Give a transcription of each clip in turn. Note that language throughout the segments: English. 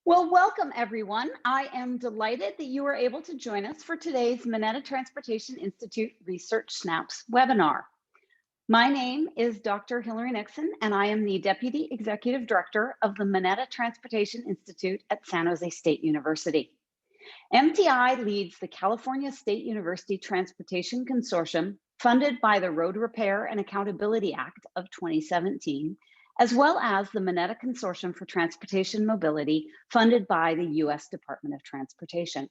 Well, welcome everyone. I am delighted that you were able to join us for today's Mineta Transportation Institute Research Snaps webinar. My name is Dr. Hillary Nixon, and I am the Deputy Executive Director of the Mineta Transportation Institute at San Jose State University. MTI leads the California State University Transportation Consortium, funded by the Road Repair and Accountability Act of 2017, as well as the Mineta Consortium for Transportation Mobility, funded by the U.S. Department of Transportation.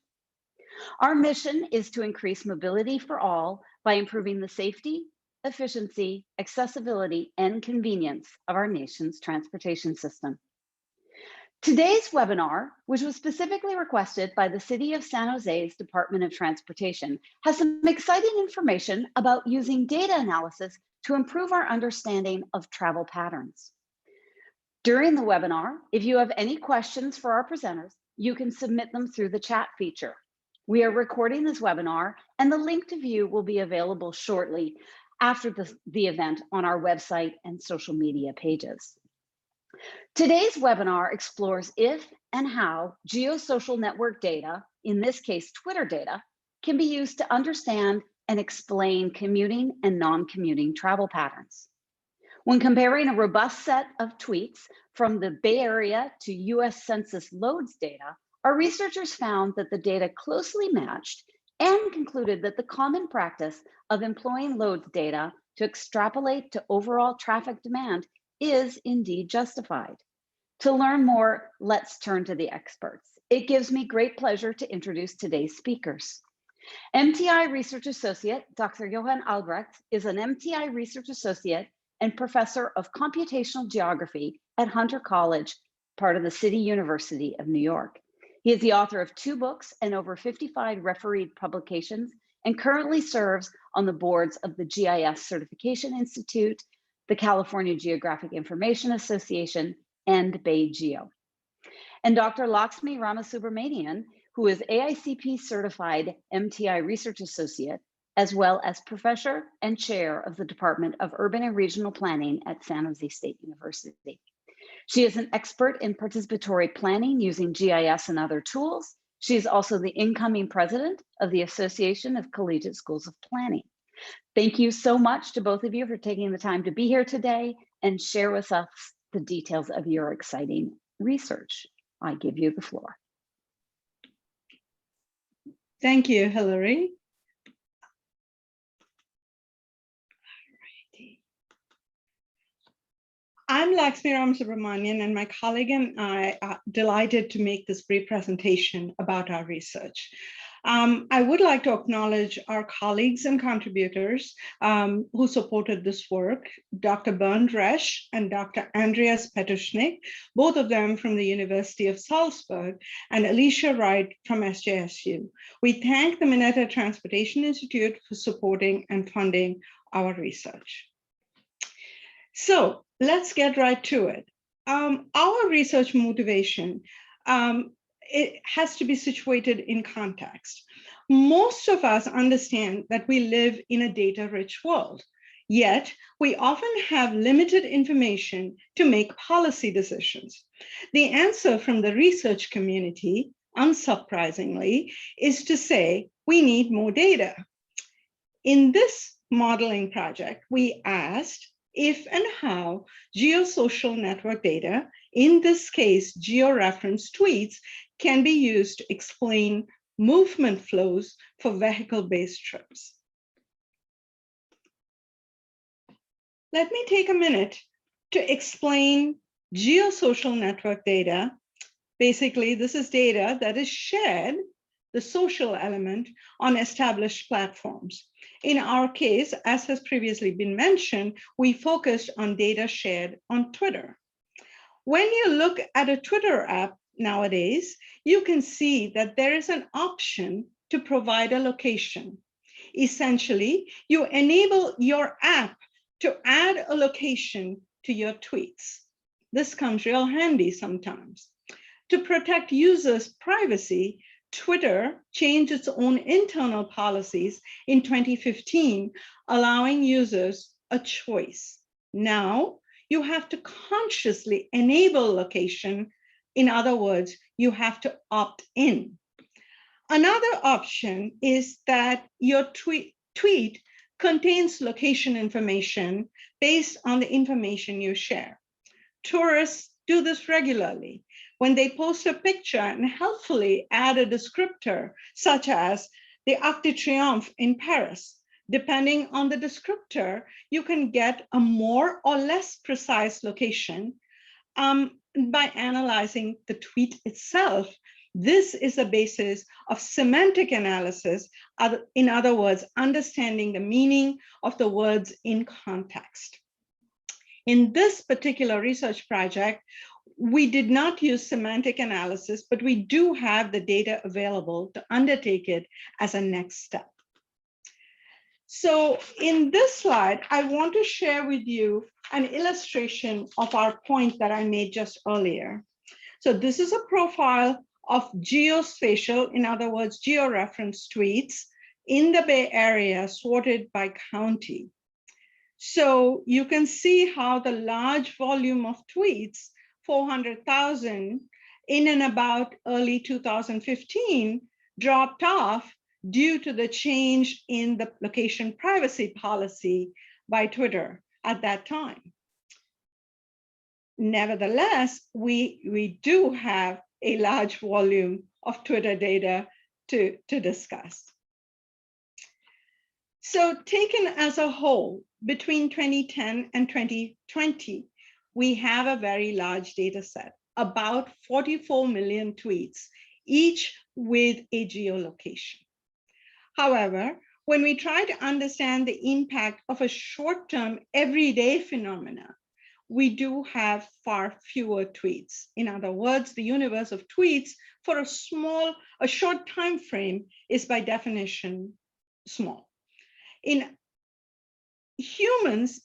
Our mission is to increase mobility for all by improving the safety, efficiency, accessibility, and convenience of our nation's transportation system. Today's webinar, which was specifically requested by the City of San Jose's Department of Transportation, has some exciting information about using data analysis to improve our understanding of travel patterns. During the webinar, if you have any questions for our presenters, you can submit them through the chat feature. We are recording this webinar, and the link to view will be available shortly after the event on our website and social media pages. Today's webinar explores if and how geosocial network data, in this case Twitter data, can be used to understand and explain commuting and non-commuting travel patterns. When comparing a robust set of tweets from the Bay Area to US Census loads data, our researchers found that the data closely matched and concluded that the common practice of employing loads data to extrapolate to overall traffic demand is indeed justified. To learn more, let's turn to the experts. It gives me great pleasure to introduce today's speakers. MTI Research Associate, Dr. Johan Albrecht, is an MTI Research Associate and Professor of Computational Geography at Hunter College, part of the City University of New York. He is the author of 2 books and over 55 refereed publications, and currently serves on the boards of the GIS Certification Institute, the California Geographic Information Association, and BayGeo. And Dr. Lakshmi Ramasubramanian, who is AICP certified MTI Research Associate, as well as Professor and Chair of the Department of Urban and Regional Planning at San Jose State University. She is an expert in participatory planning using GIS and other tools. She is also the incoming president of the Association of Collegiate Schools of Planning. Thank you so much to both of you for taking the time to be here today and share with us the details of your exciting research. I give you the floor. Thank you, Hillary. I'm Lakshmi Ramasubramanian, and my colleague and I are delighted to make this brief presentation about our research. I would like to acknowledge our colleagues and contributors who supported this work, Dr. Bernd Resch and Dr. Andreas Petushnik, both of them from the University of Salzburg, and Alicia Wright from SJSU. We thank the Mineta Transportation Institute for supporting and funding our research. So let's get right to it. Our research motivation, it has to be situated in context. Most of us understand that we live in a data-rich world, yet we often have limited information to make policy decisions. The answer from the research community, unsurprisingly, is to say we need more data. In this modeling project, we asked if and how geosocial network data, in this case, georeferenced tweets, can be used to explain movement flows for vehicle-based trips. Let me take a minute to explain geosocial network data. Basically, this is data that is shared, the social element, on established platforms. In our case, as has previously been mentioned, we focused on data shared on Twitter. When you look at a Twitter app nowadays, you can see that there is an option to provide a location. Essentially, you enable your app to add a location to your tweets. This comes real handy sometimes. To protect users' privacy, Twitter changed its own internal policies in 2015, allowing users a choice. Now, you have to consciously enable location In other words, you have to opt in. Another option is that your tweet contains location information based on the information you share. Tourists do this regularly when they post a picture and helpfully add a descriptor, such as the Arc de Triomphe in Paris. Depending on the descriptor, you can get a more or less precise location by analyzing the tweet itself. This is the basis of semantic analysis, in other words, understanding the meaning of the words in context. In this particular research project, we did not use semantic analysis, but we do have the data available to undertake it as a next step. So in this slide, I want to share with you an illustration of our point that I made just earlier. So this is a profile of geospatial, in other words, georeferenced tweets in the Bay Area sorted by county. So you can see how the large volume of tweets, 400,000 in and about early 2015, dropped off due to the change in the location privacy policy by Twitter at that time. Nevertheless, we do have a large volume of Twitter data to discuss. So taken as a whole, between 2010 and 2020, we have a very large data set, about 44 million tweets, each with a geolocation. However, when we try to understand the impact of a short-term everyday phenomena, we do have far fewer tweets. In other words, the universe of tweets for a short time frame is by definition small. Humans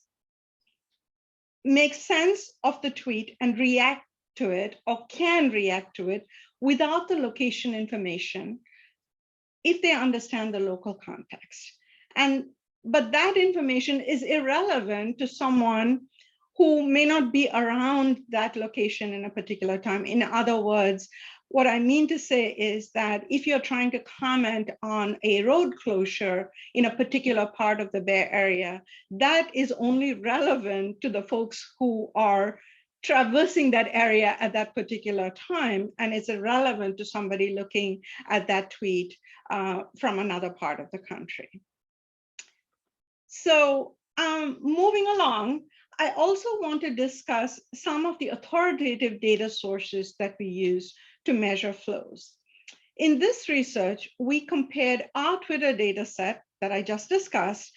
make sense of the tweet and react to it, or can react to it, without the location information if they understand the local context. But that information is irrelevant to someone who may not be around that location in a particular time. In other words, what I mean to say is that if you're trying to comment on a road closure in a particular part of the Bay Area, that is only relevant to the folks who are traversing that area at that particular time, and it's irrelevant to somebody looking at that tweet from another part of the country. So moving along, I also want to discuss some of the authoritative data sources that we use to measure flows. In this research, we compared our Twitter data set that I just discussed,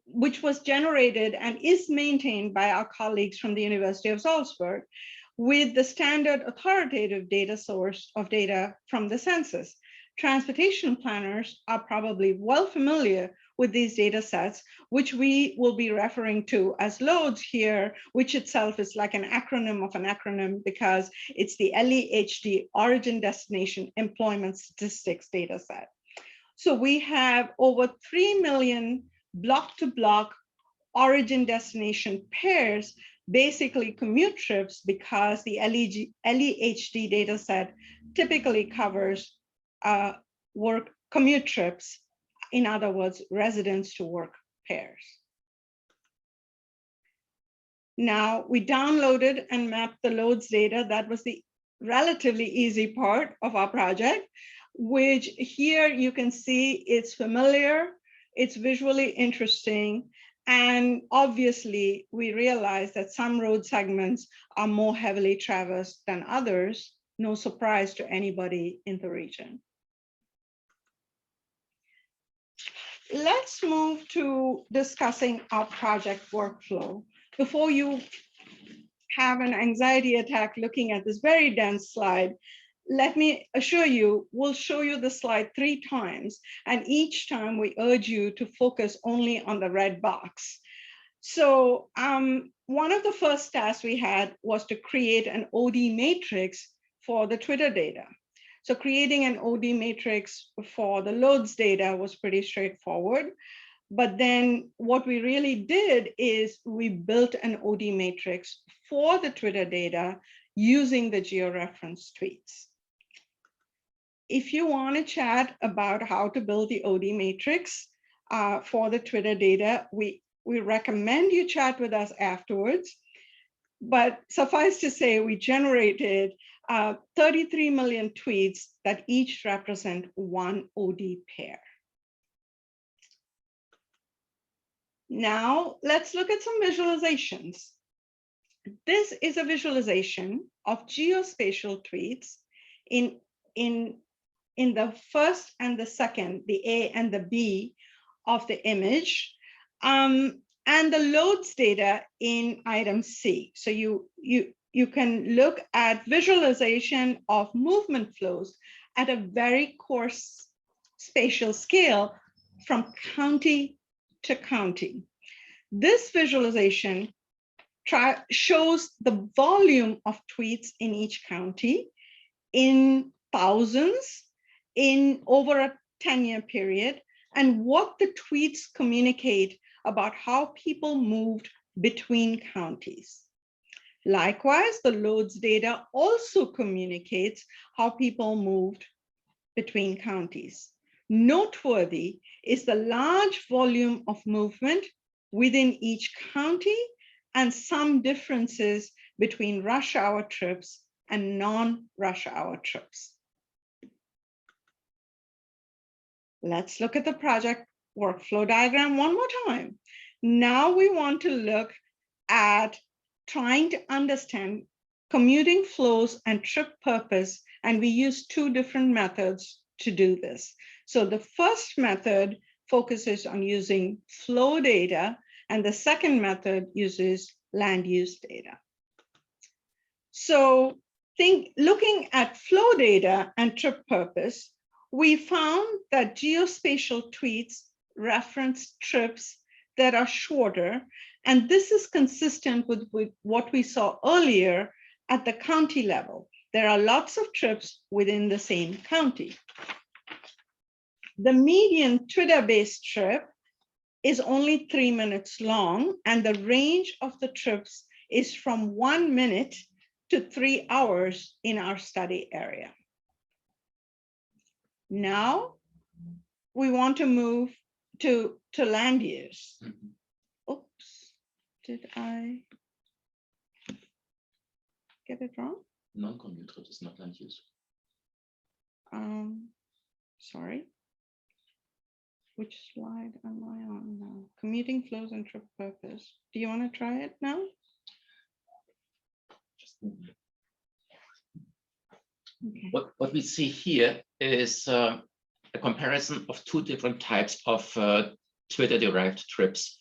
which was generated and is maintained by our colleagues from the University of Salzburg, with the standard authoritative data source of data from the census. Transportation planners are probably well familiar with these data sets, which we will be referring to as loads here, which itself is like an acronym of an acronym because it's the LEHD, Origin Destination Employment Statistics data set. So we have over 3 million block-to-block origin destination pairs, basically commute trips, because the LEHD data set typically covers work commute trips, in other words, residence to work pairs. Now, we downloaded and mapped the loads data. That was the relatively easy part of our project, which here you can see it's familiar, it's visually interesting, and obviously we realize that some road segments are more heavily traversed than others. No surprise to anybody in the region. Let's move to discussing our project workflow. Before you have an anxiety attack looking at this very dense slide, let me assure you, we'll show you the slide 3 times, and each time we urge you to focus only on the red box. So one of the first tasks we had was to create an OD matrix for the Twitter data. So creating an OD matrix for the loads data was pretty straightforward. But then what we really did is we built an OD matrix for the Twitter data using the georeference tweets. If you want to chat about how to build the OD matrix for the Twitter data, we recommend you chat with us afterwards. But suffice to say, we generated 33 million tweets that each represent one OD pair. Now, let's look at some visualizations. This is a visualization of geospatial tweets in the first and the second, the A and the B of the image, and the loads data in item C. So you can look at visualization of movement flows at a very coarse spatial scale from county to county. This visualization shows the volume of tweets in each county in thousands in over a 10-year period, and what the tweets communicate about how people moved between counties. Likewise, the loads data also communicates how people moved between counties. Noteworthy is the large volume of movement within each county and some differences between rush hour trips and non-rush hour trips. Let's look at the project workflow diagram one more time. Now we want to look at trying to understand commuting flows and trip purpose, and we use two different methods to do this. So the first method focuses on using flow data, and the second method uses land use data. So looking at flow data and trip purpose, we found that geospatial tweets reference trips that are shorter, and this is consistent with what we saw earlier at the county level. There are lots of trips within the same county. The median Twitter-based trip is only 3 minutes long, and the range of the trips is from 1 minute to 3 hours in our study area. Now, we want to move to land use. Oops, did I get it wrong? Non-commute trip is not land use. Sorry. Which slide am I on now? Commuting flows and trip purpose. Do you want to try it now? Okay. What we see here is a comparison of two different types of Twitter-derived trips.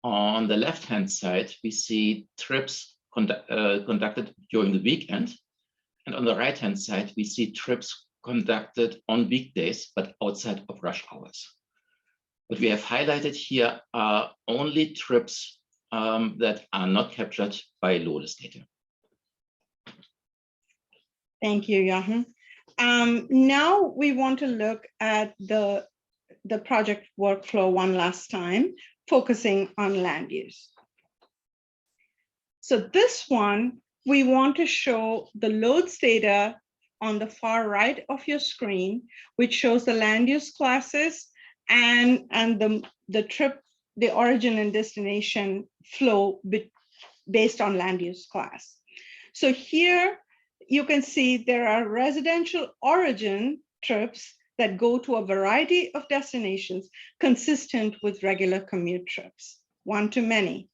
On the left-hand side, we see trips conducted during the weekend. And on the right-hand side, we see trips conducted on weekdays, but outside of rush hours. What we have highlighted here are only trips that are not captured by loads data. Thank you, Johan. Now we want to look at the project workflow one last time, focusing on land use. So this one, we want to show the loads data on the far right of your screen, which shows the land use classes and the trip, the origin and destination flow based on land use class. So here you can see there are residential origin trips that go to a variety of destinations consistent with regular commute trips, one to many.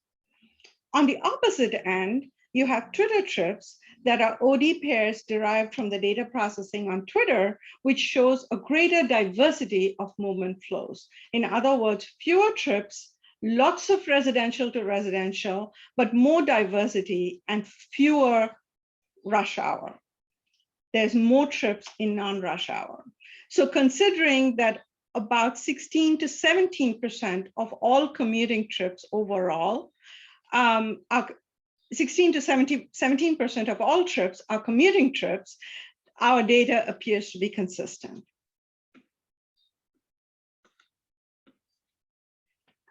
On the opposite end, you have Twitter trips that are OD pairs derived from the data processing on Twitter, which shows a greater diversity of movement flows. In other words, fewer trips, lots of residential to residential, but more diversity and fewer rush hour. There's more trips in non-rush hour. So considering that about 16 to 17% of all commuting trips overall, 16 to 17% of all trips are commuting trips, our data appears to be consistent.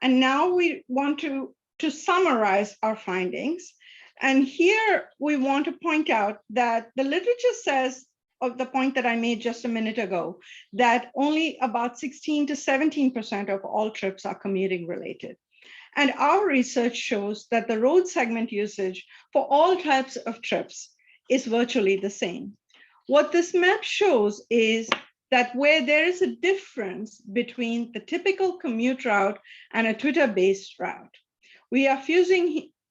And now we want to summarize our findings. And here we want to point out that the literature says, of the point that I made just a minute ago, that only about 16 to 17% of all trips are commuting related. And our research shows that the road segment usage for all types of trips is virtually the same. What this map shows is that where there is a difference between the typical commute route and a Twitter-based route, we are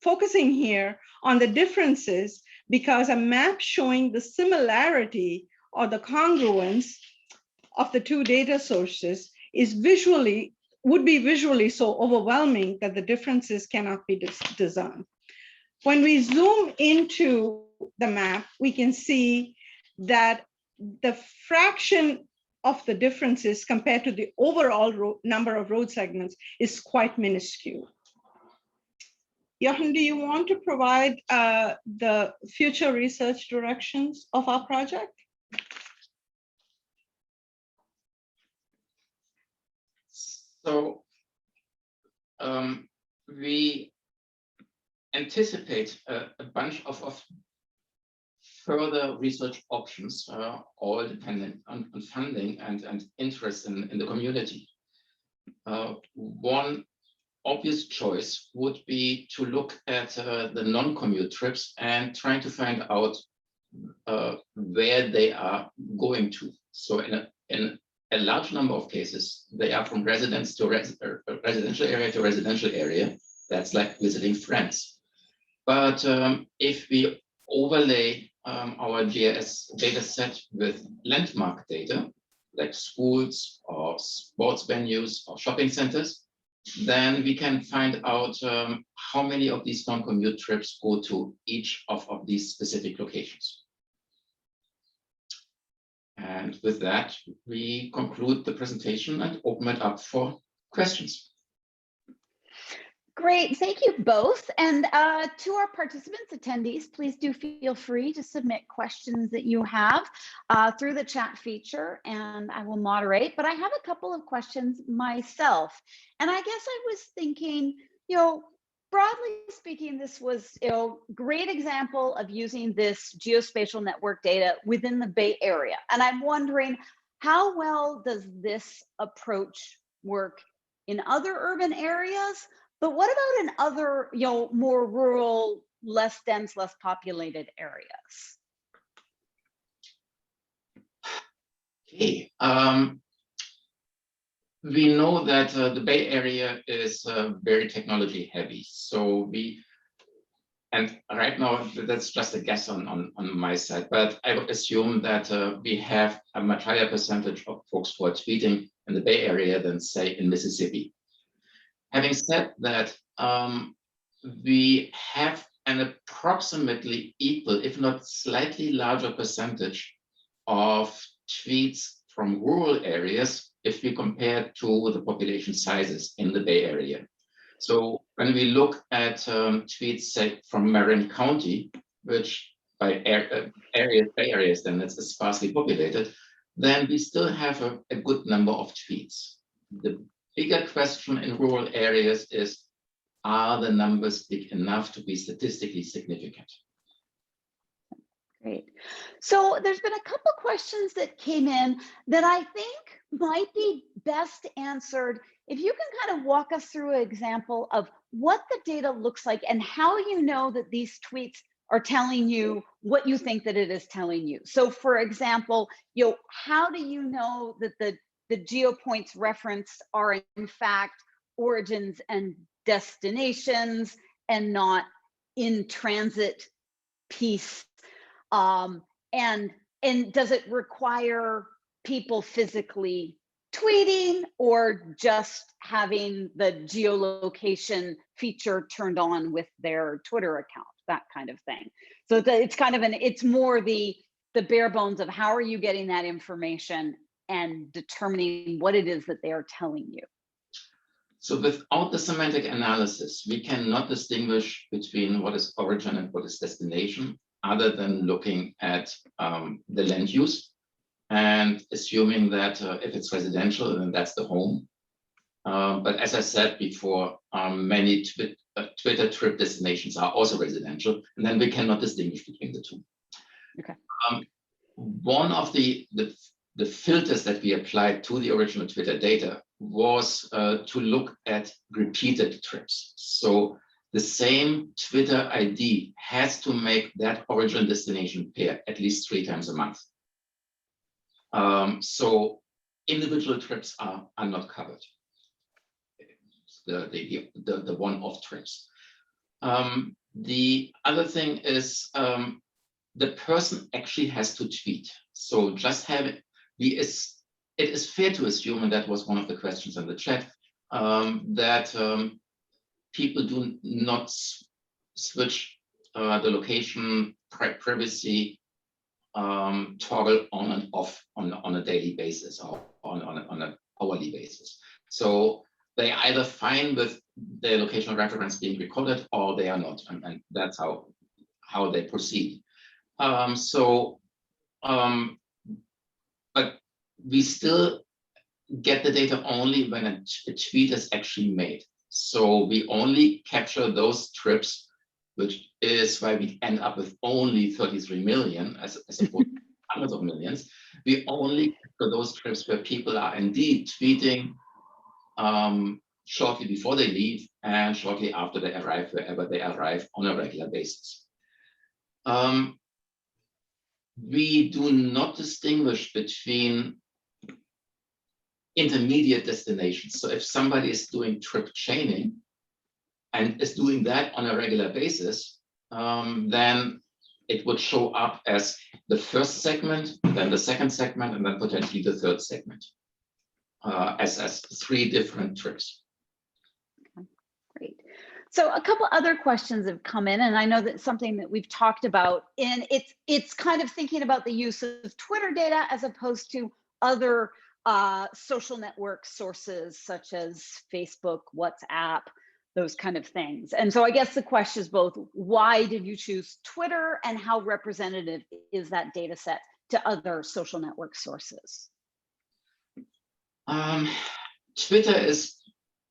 focusing here on the differences because a map showing the similarity or the congruence of the two data sources would be visually so overwhelming that the differences cannot be discerned. When we zoom into the map, we can see that the fraction of the differences compared to the overall number of road segments is quite minuscule. Jochen, do you want to provide the future research directions of our project? So we anticipate a bunch of further research options, all dependent on funding and interest in the community. One obvious choice would be to look at the non-commute trips and trying to find out where they are going to. So in a large number of cases, they are from residence to residential area to residential area. That's like visiting friends. But if we overlay our GIS data set with landmark data, like schools or sports venues or shopping centers, then we can find out how many of these non-commute trips go to each of these specific locations. And with that, we conclude the presentation and open it up for questions. Great, thank you both. And to our participants, attendees, please do feel free to submit questions that you have through the chat feature, and I will moderate. But I have a couple of questions myself. And I guess I was thinking, broadly speaking, this was a great example of using this geospatial network data within the Bay Area. And I'm wondering, how well does this approach work in other urban areas? But what about in other, more rural, less dense, less populated areas? Okay. We know that the Bay Area is very technology heavy. So and right now, that's just a guess on my side, but I would assume that we have a much higher percentage of folks who are tweeting in the Bay Area than, say, in Mississippi. Having said that, we have an approximately equal, if not slightly larger percentage of tweets from rural areas if we compare to the population sizes in the Bay Area. So when we look at tweets, say, from Marin County, which by Bay areas, then it's sparsely populated, then we still have a good number of tweets. The bigger question in rural areas is, are the numbers big enough to be statistically significant? Great. So there's been a couple questions that came in that I think might be best answered if you can kind of walk us through an example of what the data looks like and how you know that these tweets are telling you what you think that it is telling you. So for example, how do you know that the geopoints referenced are in fact origins and destinations and not in transit piece? And does it require people physically tweeting or just having the geolocation feature turned on with their Twitter account, that kind of thing? So it's kind of it's more the bare bones of how are you getting that information and determining what it is that they are telling you. So without the semantic analysis, we cannot distinguish between what is origin and what is destination, other than looking at the land use and assuming that if it's residential, then that's the home. But as I said before, many Twitter trip destinations are also residential, and then we cannot distinguish between the two. Okay. One of the filters that we applied to the original Twitter data was to look at repeated trips. So the same Twitter ID has to make that origin destination pair at least 3 times a month. So individual trips are not covered. The one-off trips. The other thing is the person actually has to tweet. So just having it is fair to assume, and that was one of the questions in the chat, that people do not switch the location privacy toggle on and off on a daily basis or on an hourly basis. So they either fine with their locational reference being recorded or they are not, and that's how they proceed. But we still get the data only when a tweet is actually made. So we only capture those trips, which is why we end up with only 33 million as opposed to hundreds of millions. We only capture those trips where people are indeed tweeting shortly before they leave and shortly after they arrive, wherever they arrive on a regular basis. We do not distinguish between intermediate destinations. So if somebody is doing trip chaining and is doing that on a regular basis, then it would show up as the first segment, then the second segment, and then potentially the third segment, as 3 different trips. Great. So a couple other questions have come in, and I know that's something that we've talked about, and it's kind of thinking about the use of Twitter data as opposed to other social network sources such as Facebook, WhatsApp, those kind of things. And so I guess the question is both, why did you choose Twitter and how representative is that data set to other social network sources? Twitter is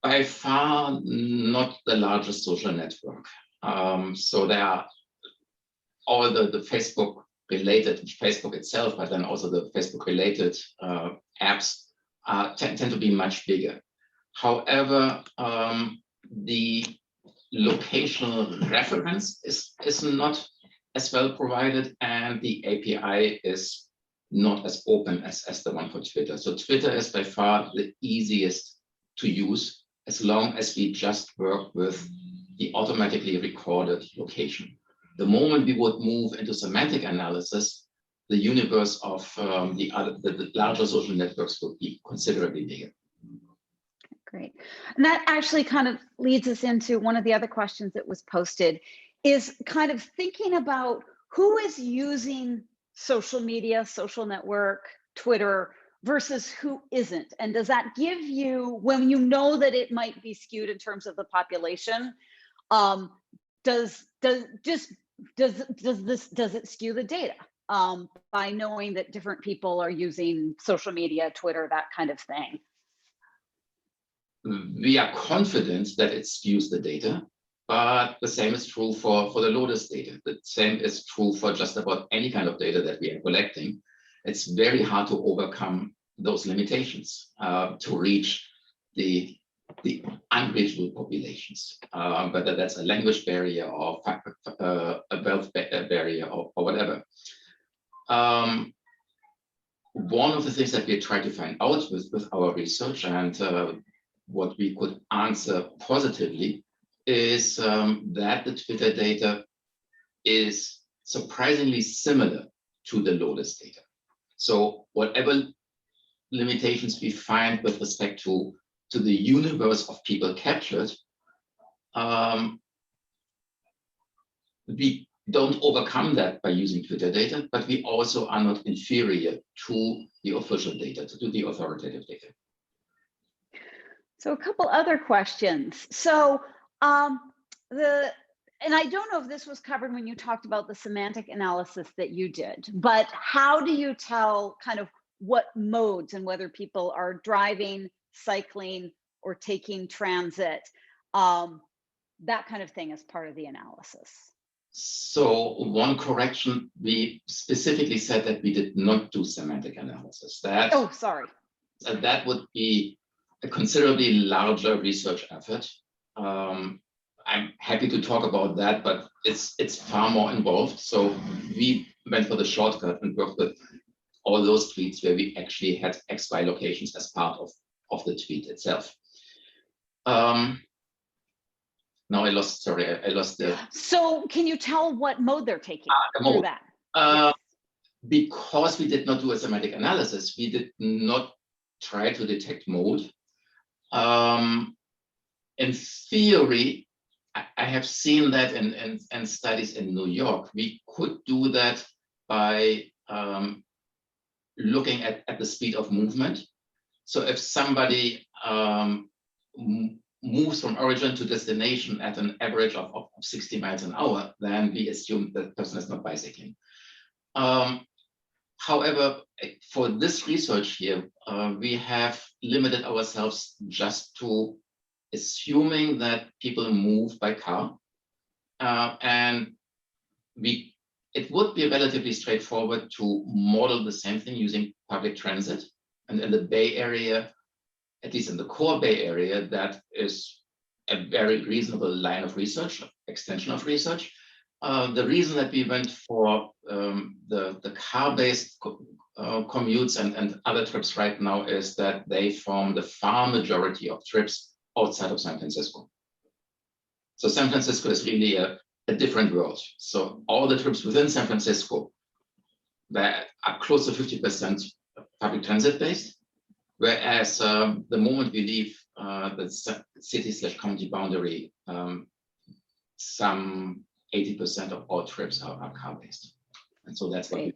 by far not the largest social network. So there are all the Facebook related, Facebook itself, but then also the Facebook related apps tend to be much bigger. However, the locational reference is not as well provided, and the API is not as open as the one for Twitter. So Twitter is by far the easiest to use as long as we just work with the automatically recorded location. The moment we would move into semantic analysis, the universe of the larger social networks would be considerably bigger. Great. And that actually kind of leads us into one of the other questions that was posted, is kind of thinking about who is using social media, social network, Twitter, versus who isn't. And does that give you, when you know that it might be skewed in terms of the population, does it skew the data by knowing that different people are using social media, Twitter, that kind of thing? We are confident that it skews the data, but the same is true for the Lotus data. The same is true for just about any kind of data that we are collecting. It's very hard to overcome those limitations to reach the unreachable populations, whether that's a language barrier or a wealth barrier or whatever. One of the things that we try to find out with our research, and what we could answer positively, is that the Twitter data is surprisingly similar to the Lotus data. So whatever limitations we find with respect to the universe of people captured, we don't overcome that by using Twitter data, but we also are not inferior to the official data, to the authoritative data. So a couple other questions. So and I don't know if this was covered when you talked about the semantic analysis that you did, but how do you tell kind of what modes and whether people are driving, cycling, or taking transit? that kind of thing as part of the analysis. So one correction, we specifically said that we did not do semantic analysis. Oh, sorry. That would be a considerably larger research effort. I'm happy to talk about that, but it's far more involved. So we went for the shortcut and worked with all those tweets where we actually had XY locations as part of the tweet itself. Now I lost the. So can you tell what mode they're taking through that? Yes. Because we did not do a semantic analysis, we did not try to detect mode. In theory, I have seen that in studies in New York. We could do that by looking at the speed of movement. So if somebody moves from origin to destination at an average of 60 miles an hour, then we assume that person is not bicycling. However, for this research here, we have limited ourselves just to assuming that people move by car. And it would be relatively straightforward to model the same thing using public transit. And in the Bay Area, at least in the core Bay Area, that is a very reasonable line of research, extension of research. The reason that we went for the car-based commutes and other trips right now is that they form the far majority of trips outside of San Francisco. So San Francisco is really a different world. So all the trips within San Francisco that are close to 50% public transit based. Whereas the moment we leave the city/county boundary, some 80% of all trips are car-based. And so that's what we.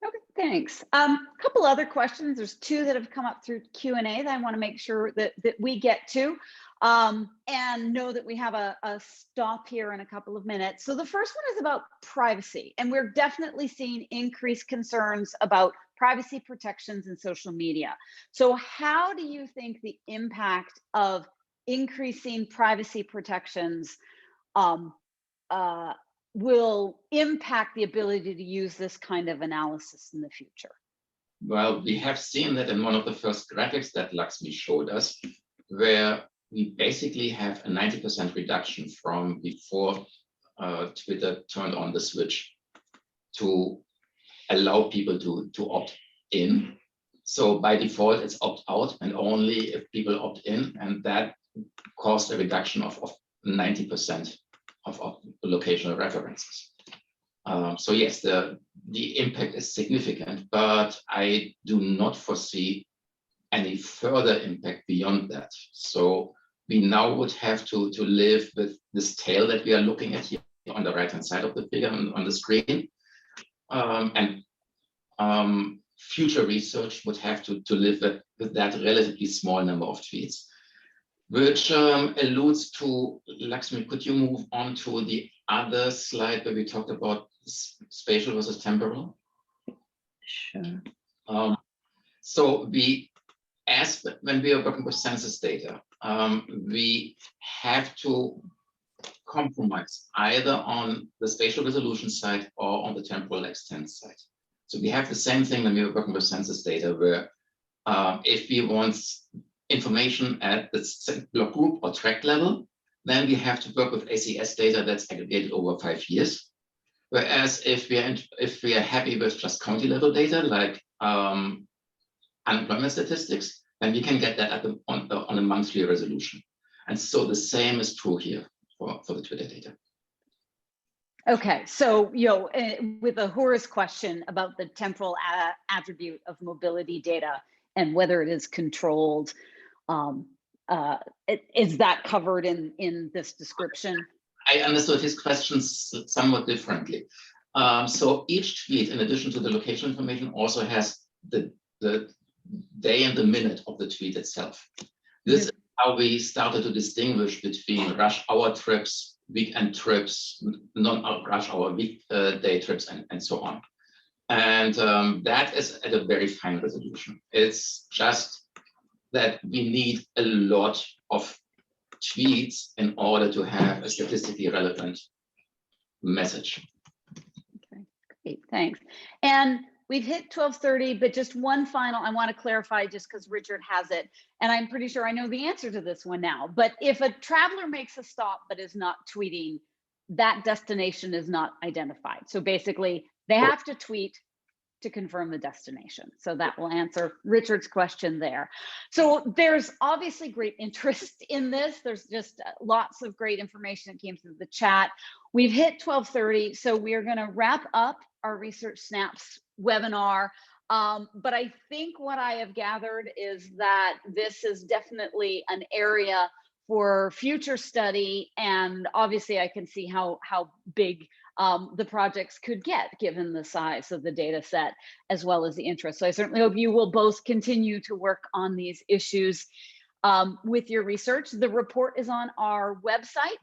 Okay, thanks. A couple other questions. There's two that have come up through Q&A that I want to make sure that we get to, and know that we have a stop here in a couple of minutes. So the first one is about privacy, and we're definitely seeing increased concerns about privacy protections in social media. So how do you think the impact of increasing privacy protections will impact the ability to use this kind of analysis in the future? Well, we have seen that in one of the first graphics that Lakshmi showed us, where we basically have a 90% reduction from before Twitter turned on the switch to allow people to opt in. So by default, it's opt out, and only if people opt in, and that caused a reduction of 90% of locational references. So yes, the impact is significant, but I do not foresee any further impact beyond that. So we now would have to live with this tail that we are looking at here on the right-hand side of the figure on the screen. And future research would have to live with that relatively small number of tweets, which alludes to, Lakshmi, could you move on to the other slide where we talked about spatial versus temporal? Sure. So when we are working with census data, we have to compromise either on the spatial resolution side or on the temporal extent side. So we have the same thing when we are working with census data, where if we want information at the block group or tract level, then we have to work with ACS data that's aggregated over 5 years. Whereas if we are happy with just county level data, like unemployment statistics, then we can get that on a monthly resolution. And so the same is true here for the Twitter data. Okay, so with a Horace question about the temporal attribute of mobility data and whether it is controlled, is that covered in this description? I understood his questions somewhat differently. So each tweet, in addition to the location information, also has the day and the minute of the tweet itself. This is how we started to distinguish between rush hour trips, weekend trips, non-rush hour weekday trips, and so on. And that is at a very fine resolution. It's just that we need a lot of tweets in order to have a statistically relevant message. Okay, great, thanks. And we've hit 12:30, but just one final, I want to clarify just because Richard has it, and I'm pretty sure I know the answer to this one now, but if a traveler makes a stop but is not tweeting, that destination is not identified. So basically, they have to tweet to confirm the destination. So that will answer Richard's question there. So there's obviously great interest in this. There's just lots of great information that came through the chat. We've hit 12:30, so we're going to wrap up our Research Snaps webinar. But I think what I have gathered is that this is definitely an area for future study, and obviously I can see how big the projects could get given the size of the data set as well as the interest. So I certainly hope you will both continue to work on these issues with your research. The report is on our website.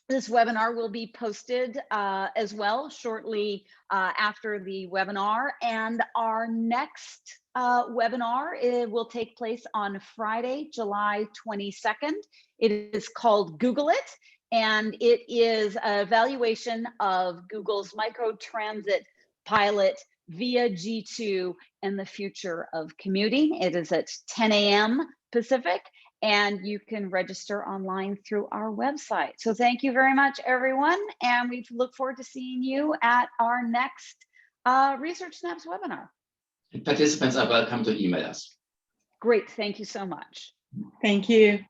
This webinar will be posted as well shortly after the webinar, and our next webinar will take place on Friday, July 22nd. It is called Google It, and it is an evaluation of Google's microtransit pilot via G2 and the future of commuting. It is at 10 a.m. Pacific, and you can register online through our website. So thank you very much, everyone, and we look forward to seeing you at our next Research Snaps webinar. Participants are welcome to email us. Great, thank you so much. Thank you.